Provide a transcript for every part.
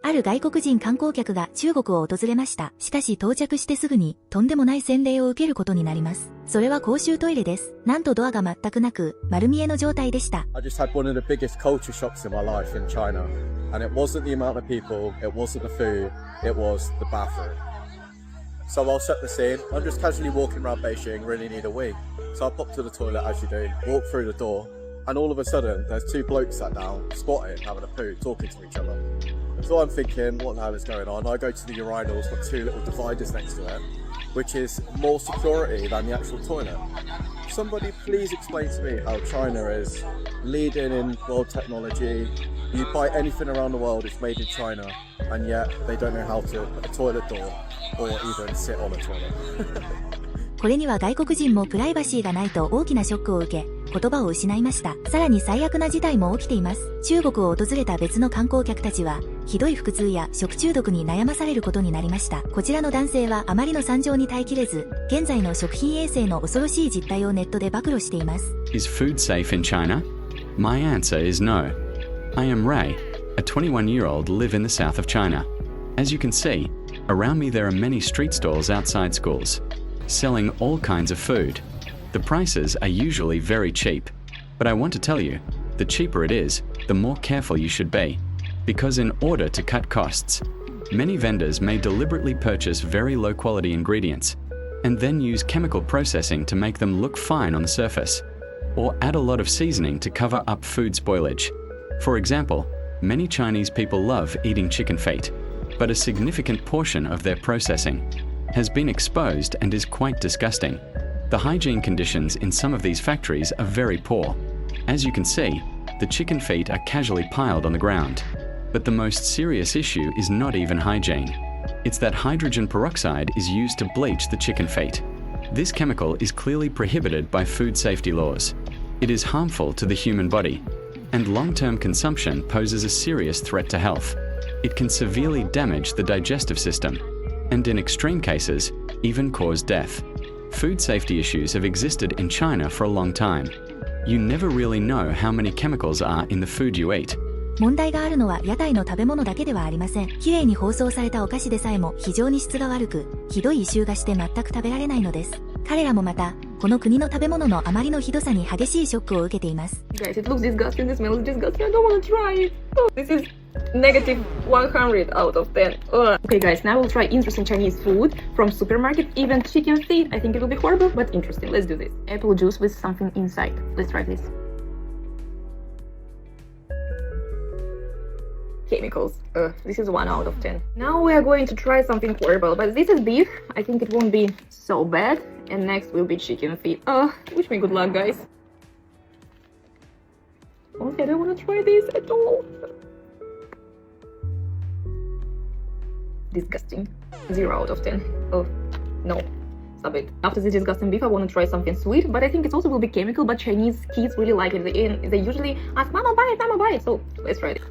ある外国人観光客が中国を訪れました。しかし到着してすぐにとんでもない洗礼を受けることになります。それは公衆トイレです。なんとドアが全くなく丸見えの状態でした。I just had one of the biggest culture shocks in my life in China, and it wasn't the amount of people, it wasn't the food, it was the bathroom. So I'll set the scene. I'm just casually walking around Beijing, really need a wee. So I pop to the toilet as you do, walk through the door, and all of a sudden there's two blokes sat down, squatting, having a poo, talking to each other. So I'm thinking, what the hell is going on? I go to the urinals, got two little dividers next to it, which is more security than the actual toilet. Somebody please explain to me how China is leading in world technology. You buy anything around the world, it's made in China, and yet they don't know how to put a toilet door or even sit on a toilet. これには外国人もプライバシーがないと大きなショックを受け、言葉を失いました。さらに最悪な事態も起きています。中国を訪れた別の観光客たちは、ひどい腹痛や食中毒に悩まされることになりました。こちらの男性はあまりの惨状に耐えきれず、現在の食品衛生の恐ろしい実態をネットで暴露しています。Is food safe in China? My answer is no. I am Ray, a 21-year-old live in the south of China. As you can see, around me there are many street stalls outside schools, selling all kinds of food. The prices are usually very cheap, but I want to tell you, the cheaper it is, the more careful you should be. Because in order to cut costs, many vendors may deliberately purchase very low-quality ingredients and then use chemical processing to make them look fine on the surface, or add a lot of seasoning to cover up food spoilage. For example, many Chinese people love eating chicken feet, but a significant portion of their processing has been exposed and is quite disgusting. The hygiene conditions in some of these factories are very poor. As you can see, the chicken feet are casually piled on the ground. But the most serious issue is not even hygiene. It's that hydrogen peroxide is used to bleach the chicken feet. This chemical is clearly prohibited by food safety laws. It is harmful to the human body, and long-term consumption poses a serious threat to health. It can severely damage the digestive system, and in extreme cases, even cause death. Food safety issues have existed in China for a long time. You never really know how many chemicals are in the food you eat. 問題があるのは屋台の食べ物だけではありません。きれいに包装されたお菓子でさえも非常に質が悪く、ひどい異臭がして全く食べられないのです。彼らもまた、この国の食べ物のあまりのひどさに激しいショックを受けています。Guys, it looks disgusting, the smell is disgusting, I don't want to try it. Oh, this is negative 100 out of 10. Okay guys, now we'll try interesting Chinese food from supermarket, even chicken feet. I think it will be horrible, but interesting. Let's do this. Apple juice with something inside. Let's try this. Chemicals. This is 1 out of 10. Now we are going to try something horrible, but this is beef. I think it won't be so bad. And next will be chicken feet. Wish me good luck, guys. Okay, I don't want to try this at all. Disgusting. 0 out of 10. Oh, no. Stop it. After this disgusting beef, I want to try something sweet, but I think it also will be chemical, but Chinese kids really like it. They usually ask, Mama, buy it, Mama, buy it. So, let's try it.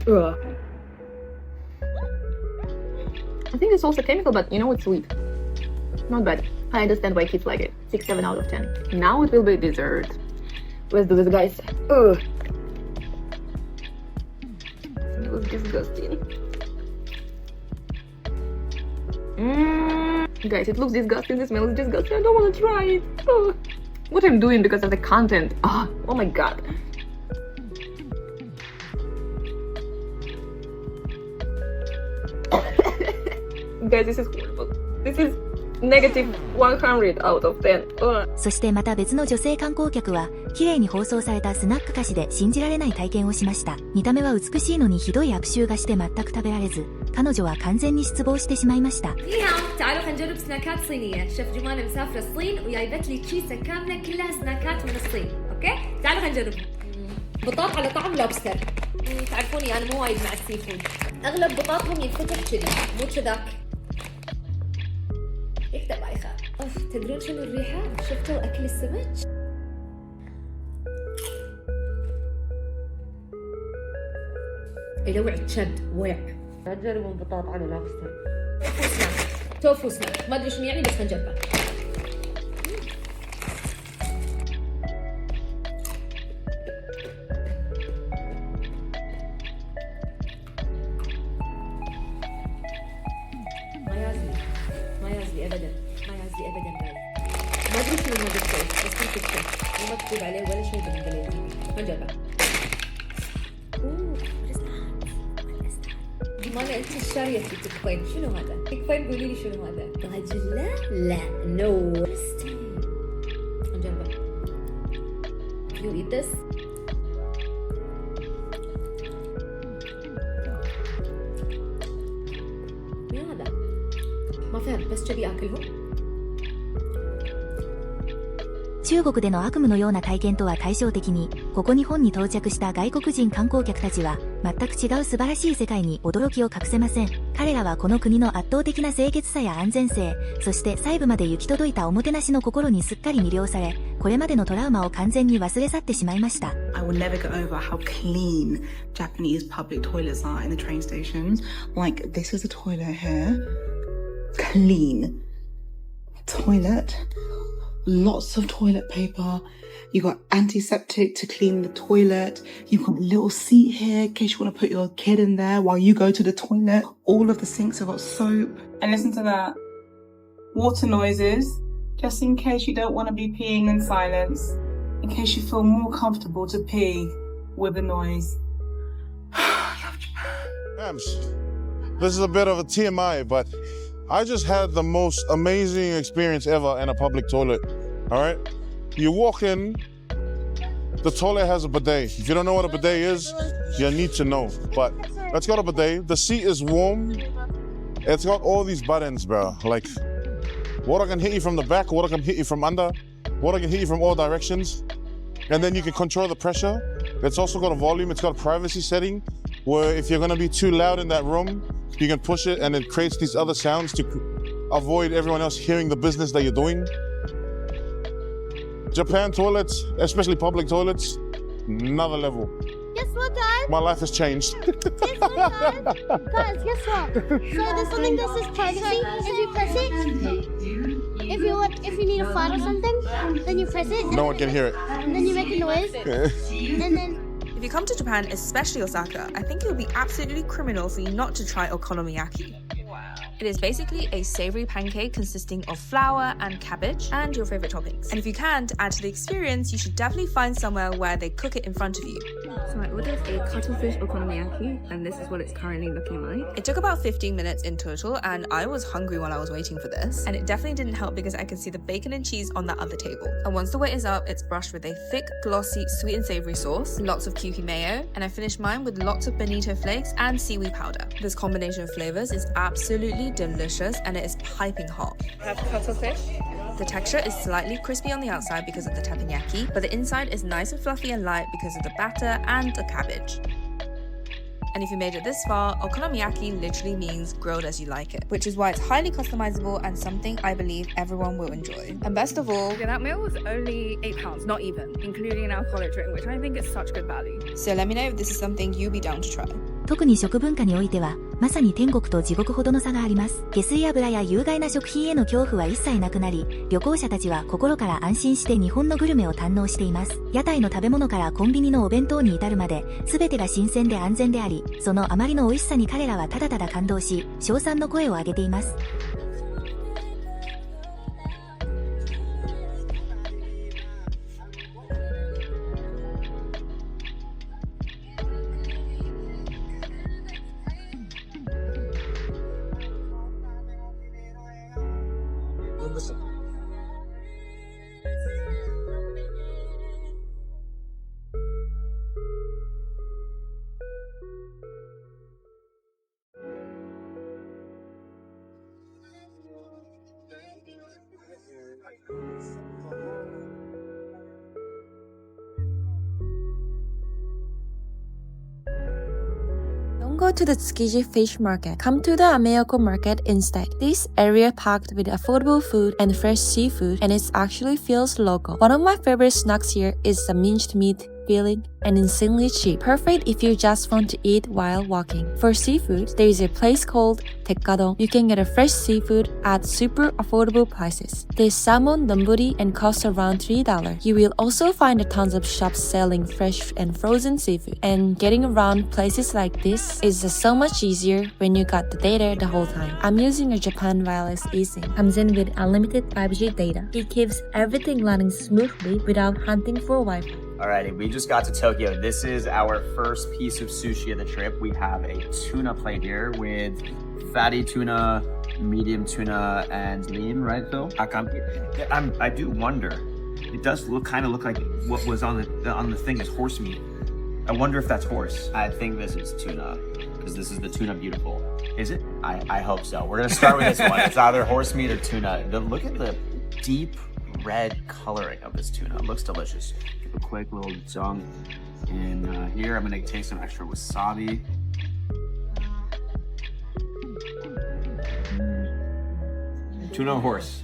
I think it's also chemical, but you know, it's sweet. Not bad. I understand why kids like it. 6, 7 out of 10. Now it will be dessert. Let's do this, guys. It was disgusting. Guys, it looks disgusting. The smell is disgusting. I don't want to try it. What I'm doing because of the content. Oh my god. Guys, this is horrible. This is negative 100 out of 10. そしてまた別の女性観光客は、綺麗に包装されたスナック菓子で信じられない体験をしました。見た目は美しいのにひどい悪臭がして全く食べられず、彼女は完全に失望してしまいました。تعالوا حنجرب سناكات صينية. شيف جمانة مسافرة الصين وجايبت لي تشيسة كاملة كلها سناكات من الصين. أوكي؟ تعالوا حنجرب. بطاط على طعم لوبستر. تعرفوني أنا مو وايد مع السي فود. أغلب بطاطهم ينفتح كذي مو كذاك. يكتب بايخة. تدرون شنو الريحة؟ شفتوا أكل السمك؟ يلوع الشد ويع. نجرب البطاط على لوبستر. توفو سناك ما أدري شنو يعني بس نجربه. يعزي ابدا، ما يعزي ابدا guys. ما ادري شنو هذا الشيء بس في تكتب وما مكتوب عليه ولا شيء بالانجليزي. ما جرب. اوه مانا انت شاريه في تكفين، شنو هذا؟ تكفين قولي لي شنو هذا؟ راجل لا نو نجربه. You eat this. يا هذا ما فهمت بس كذي اكلهم. 中国での悪夢のような体験とは対照的に、ここ日本に到着した外国人観光客たちは、全く違う素晴らしい世界に驚きを隠せません。彼らはこの国の圧倒的な清潔さや安全性、そして細部まで行き届いたおもてなしの心にすっかり魅了され、これまでのトラウマを完全に忘れ去ってしまいました。I will never get over how clean Japanese public toilets are in the train stations. Like, this is a toilet here. Clean. Toilet. Lots of toilet paper. You got antiseptic to clean the toilet. You've got a little seat here in case you want to put your kid in there while you go to the toilet. All of the sinks have got soap. And listen to that. Water noises, just in case you don't want to be peeing in silence. In case you feel more comfortable to pee with a noise. I love Japan. This is a bit of a TMI, but I just had the most amazing experience ever in a public toilet. All right? You walk in, the toilet has a bidet. If you don't know what a bidet is, you need to know. But it's got a bidet. The seat is warm. It's got all these buttons, bro. Like, water can hit you from the back, water can hit you from under, water can hit you from all directions. And then you can control the pressure. It's also got a volume. It's got a privacy setting where if you're going to be too loud in that room, you can push it and it creates these other sounds to avoid everyone else hearing the business that you're doing. Japan toilets, especially public toilets, another level. Guess what, guys? My life has changed. Guess what, guys? Guys, guess what? So there's something that says privacy. If you press it, if you need a fart or something, then you press it. No one can hear it. And then you make a noise. And then If you come to Japan, especially Osaka, I think it would be absolutely criminal for you not to try okonomiyaki. It is basically a savory pancake consisting of flour and cabbage and your favorite toppings. And if you can, to add to the experience, you should definitely find somewhere where they cook it in front of you. So I ordered a cuttlefish okonomiyaki, and this is what it's currently looking like. It took about 15 minutes in total, and I was hungry while I was waiting for this. And it definitely didn't help because I could see the bacon and cheese on that other table. And once the wait is up, it's brushed with a thick, glossy, sweet and savory sauce, lots of Kewpie mayo, and I finished mine with lots of bonito flakes and seaweed powder. This combination of flavors is absolutely delicious, and it is piping hot. I have cuttlefish. The texture is slightly crispy on the outside because of the teppanyaki, but the inside is nice and fluffy and light because of the batter and the cabbage. And if you made it this far, okonomiyaki literally means grilled as you like it, which is why it's highly customizable and something I believe everyone will enjoy. And best of all, Yeah, that meal was only £8, not even, including an alcoholic drink, which I think is such good value. so let me know if this is something you'd be down to try. 特に食文化においては、まさに天国と地獄ほどの差があります。下水油や有害な食品への恐怖は一切なくなり、旅行者たちは心から安心して日本のグルメを堪能しています。屋台の食べ物からコンビニのお弁当に至るまで、全てが新鮮で安全であり、そのあまりの美味しさに彼らはただただ感動し、称賛の声を上げています。Don't go to the Tsukiji fish market. Come to the Ameyako market instead. This area packed with affordable food and fresh seafood, and it actually feels local. One of my favorite snacks here is the minced meat filling, and insanely cheap. Perfect if you just want to eat while walking. For seafood, there is a place called Tekkadon. You can get a fresh seafood at super affordable prices. There's salmon donburi and costs around $3. You will also find tons of shops selling fresh and frozen seafood. And getting around places like this is so much easier when you got the data the whole time. I'm using a Japan wireless eSIM. Comes in with unlimited 5G data. It keeps everything running smoothly without hunting for Wi-Fi. Alrighty, we just got to Tokyo. This is our first piece of sushi of the trip. We have a tuna plate here with fatty tuna, medium tuna, and lean, right, Phil? I do wonder. It does kind of look like what was on the thing is horse meat. I wonder if that's horse. I think this is tuna, because this is the tuna beautiful. Is it? I hope so. We're gonna start with this one. It's either horse meat or tuna. Look at the deep red coloring of this tuna. It looks delicious. Give a quick little dunk. And here I'm gonna take some extra wasabi. Tuna or horse?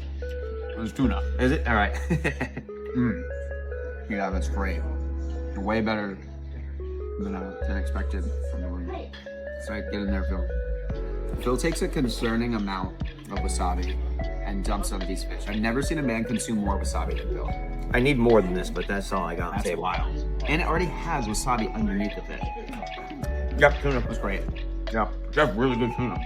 It's tuna. Is it? All right. Yeah, that's great. Way better than expected from the room. That's right, get in there, Phil. Phil takes a concerning amount of wasabi and dumps on these fish. I've never seen a man consume more wasabi than Phil. I need more than this, but that's all I got on the table. Wild. And it already has wasabi underneath the fish. Yep, tuna was great. Yep, that's really good tuna.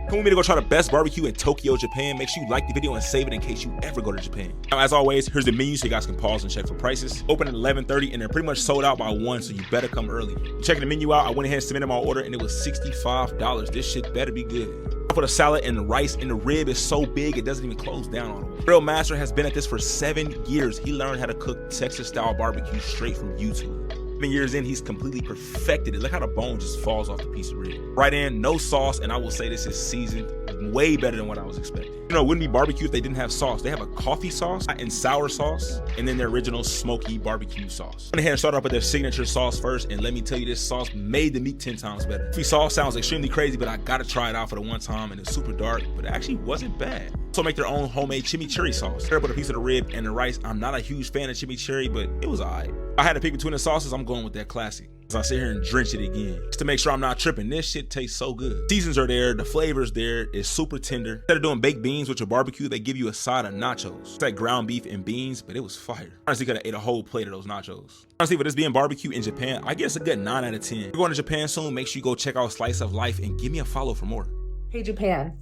Come with me to go try the best barbecue in Tokyo, Japan. Make sure you like the video and save it in case you ever go to Japan. Now, as always, here's the menu so you guys can pause and check for prices. Open at 11:30 and they're pretty much sold out by 1, so you better come early. Checking the menu out, I went ahead and submitted my order and it was $65. This shit better be good. For the salad and the rice and the rib is so big it doesn't even close down on them. Real Master has been at this for 7 years. He learned how to cook Texas style barbecue straight from YouTube. 7 years in, he's completely perfected it. Look how the bone just falls off the piece of rib. Right in, no sauce, and I will say this is seasoned way better than what I was expecting. You know, it wouldn't be barbecue if they didn't have sauce. They have a coffee sauce and sour sauce, and then their original smoky barbecue sauce. I went ahead and started off with their signature sauce first, and let me tell you, this sauce made the meat 10 times better. Coffee sauce sounds extremely crazy, but I gotta try it out for the one time, and it's super dark, but it actually wasn't bad. Also make their own homemade chimichurri sauce. There with a piece of the rib and the rice. I'm not a huge fan of chimichurri, but it was alright. If I had to pick between the sauces, I'm going with that classic. So I sit here and drench it again, just to make sure I'm not tripping. This shit tastes so good. Seasons are there, the flavor's there, it's super tender. Instead of doing baked beans with your barbecue, they give you a side of nachos. It's like ground beef and beans, but it was fire. Honestly, could have ate a whole plate of those nachos. Honestly, for this being barbecue in Japan, I guess a good 9 out of 10. If you're going to Japan soon, make sure you go check out Slice of Life and give me a follow for more. Hey Japan,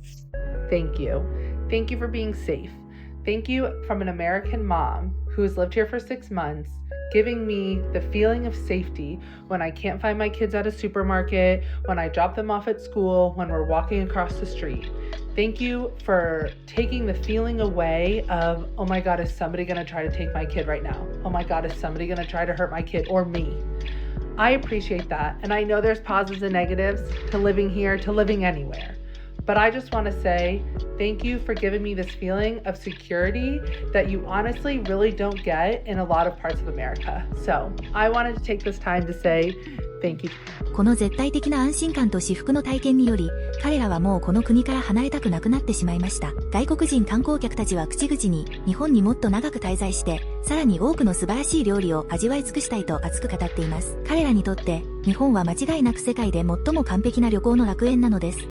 thank you. Thank you for being safe. Thank you from an American mom who has lived here for 6 months, giving me the feeling of safety when I can't find my kids at a supermarket, when I drop them off at school, when we're walking across the street. Thank you for taking the feeling away of, oh my God, is somebody gonna try to take my kid right now? Oh my God, is somebody gonna try to hurt my kid or me? I appreciate that, and I know there's positives and negatives to living here, to living anywhere. But I just want to say thank you for giving me this feeling of security that you honestly really don't get in a lot of parts of America. So I wanted to take this time to say thank you. この絶対的な安心感と至福の体験により、彼らはもうこの国から離れたくなくなってしまいました。外国人観光客たちは口々に、日本にもっと長く滞在して、さらに多くの素晴らしい料理を味わい尽くしたいと熱く語っています。彼らにとって、日本は間違いなく世界で最も完璧な旅行の楽園なのです。